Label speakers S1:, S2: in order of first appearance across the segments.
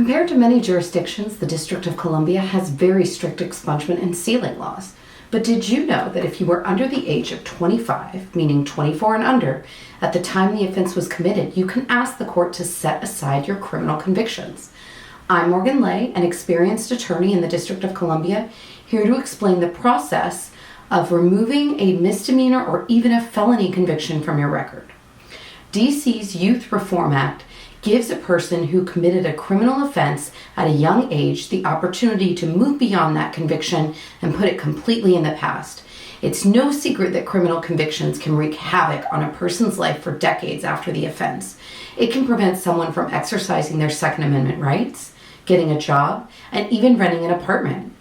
S1: Compared to many jurisdictions, the District of Colombia has very strict expungement and sealing laws. But did you know that if you were under the age of 25, meaning 24 and under, at the time the offense was committed, you can ask the court to set aside your criminal convictions? I'm Morgan Lay, an experienced attorney in the District of Colombia, here to explain the process of removing a misdemeanor or even a felony conviction from your record. DC's Youth Reform Act gives a person who committed a criminal offense at a young age the opportunity to move beyond that conviction and put it completely in the past. It's no secret that criminal convictions can wreak havoc on a person's life for decades after the offense. It can prevent someone from exercising their Second Amendment rights, getting a job, and even renting an apartment.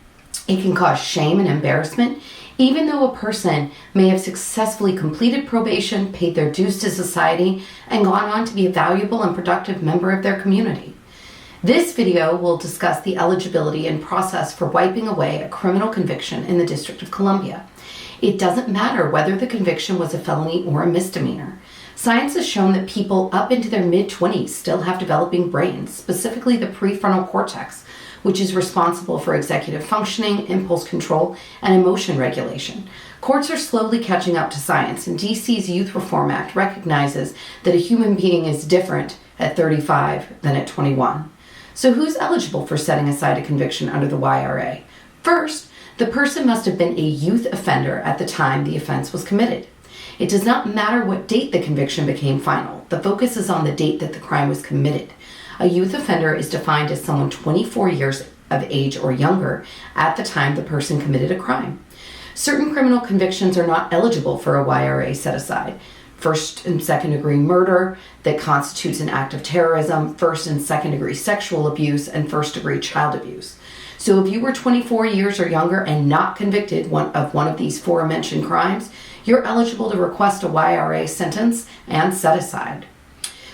S1: It can cause shame and embarrassment, even though a person may have successfully completed probation, paid their dues to society, and gone on to be a valuable and productive member of their community. This video will discuss the eligibility and process for wiping away a criminal conviction in the District of Colombia. It doesn't matter whether the conviction was a felony or a misdemeanor. Science has shown that people up into their mid-20s still have developing brains, specifically the prefrontal cortex, which is responsible for executive functioning, impulse control, and emotion regulation. Courts are slowly catching up to science, and DC's Youth Reform Act recognizes that a human being is different at 35 than at 21. So who's eligible for setting aside a conviction under the YRA? First, the person must have been a youth offender at the time the offense was committed. It does not matter what date the conviction became final. The focus is on the date that the crime was committed. A youth offender is defined as someone 24 years of age or younger at the time the person committed a crime. Certain criminal convictions are not eligible for a YRA set-aside. First and second degree murder that constitutes an act of terrorism, first and second degree sexual abuse, and first degree child abuse. So if you were 24 years or younger and not convicted of one of these aforementioned crimes, you're eligible to request a YRA sentence and set aside.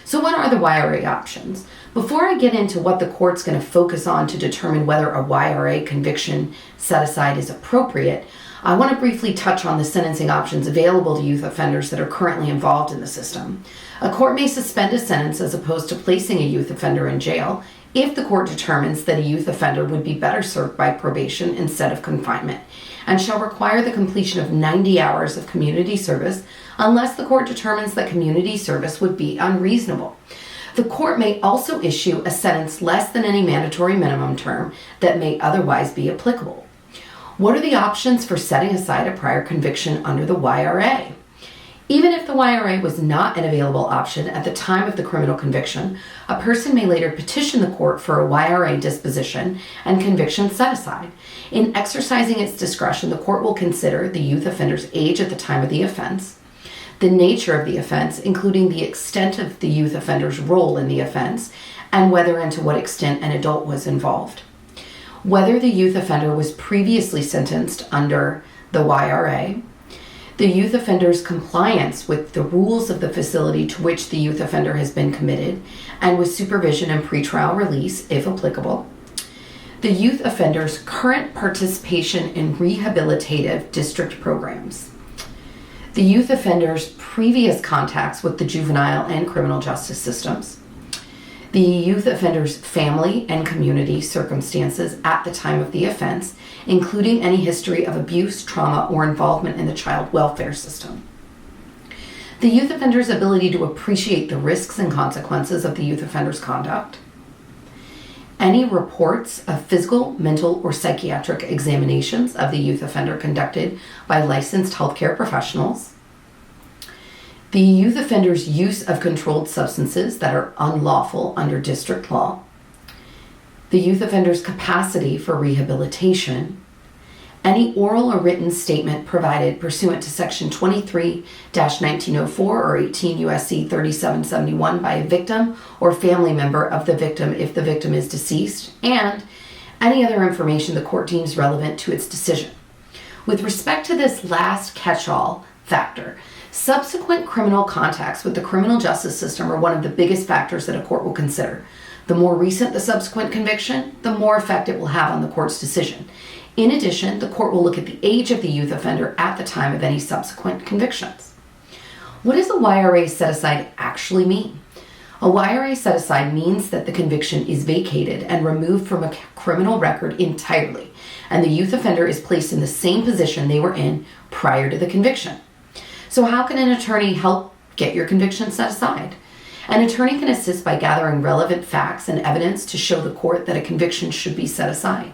S1: So what are the YRA options? Before I get into what the court's going to focus on to determine whether a YRA conviction set aside is appropriate, I want to briefly touch on the sentencing options available to youth offenders that are currently involved in the system. A court may suspend a sentence as opposed to placing a youth offender in jail if the court determines that a youth offender would be better served by probation instead of confinement, and shall require the completion of 90 hours of community service unless the court determines that community service would be unreasonable. The court may also issue a sentence less than any mandatory minimum term that may otherwise be applicable. What are the options for setting aside a prior conviction under the YRA? Even if the YRA was not an available option at the time of the criminal conviction, a person may later petition the court for a YRA disposition and conviction set aside. In exercising its discretion, the court will consider the youth offender's age at the time of the offense, the nature of the offense, including the extent of the youth offender's role in the offense, and whether and to what extent an adult was involved. Whether the youth offender was previously sentenced under the YRA, the youth offender's compliance with the rules of the facility to which the youth offender has been committed, and with supervision and pretrial release, if applicable, the youth offender's current participation in rehabilitative district programs, the youth offender's previous contacts with the juvenile and criminal justice systems, the youth offender's family and community circumstances at the time of the offense, including any history of abuse, trauma, or involvement in the child welfare system, the youth offender's ability to appreciate the risks and consequences of the youth offender's conduct, any reports of physical, mental, or psychiatric examinations of the youth offender conducted by licensed healthcare professionals, the youth offender's use of controlled substances that are unlawful under district law, the youth offender's capacity for rehabilitation, any oral or written statement provided pursuant to Section 23-1904 or 18 U.S.C. 3771 by a victim or family member of the victim if the victim is deceased, and any other information the court deems relevant to its decision. With respect to this last catch-all factor, subsequent criminal contacts with the criminal justice system are one of the biggest factors that a court will consider. The more recent the subsequent conviction, the more effect it will have on the court's decision. In addition, the court will look at the age of the youth offender at the time of any subsequent convictions. What does a YRA set-aside actually mean? A YRA set-aside means that the conviction is vacated and removed from a criminal record entirely, and the youth offender is placed in the same position they were in prior to the conviction. So how can an attorney help get your conviction set aside? An attorney can assist by gathering relevant facts and evidence to show the court that a conviction should be set aside.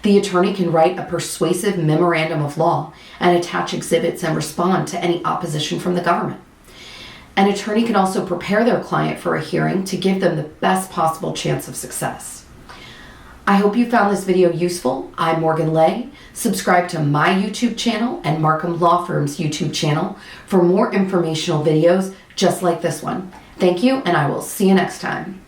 S1: The attorney can write a persuasive memorandum of law and attach exhibits and respond to any opposition from the government. An attorney can also prepare their client for a hearing to give them the best possible chance of success. I hope you found this video useful. I'm Morgan Lay. Subscribe to my YouTube channel and Markham Law Firm's YouTube channel for more informational videos just like this one. Thank you, and I will see you next time.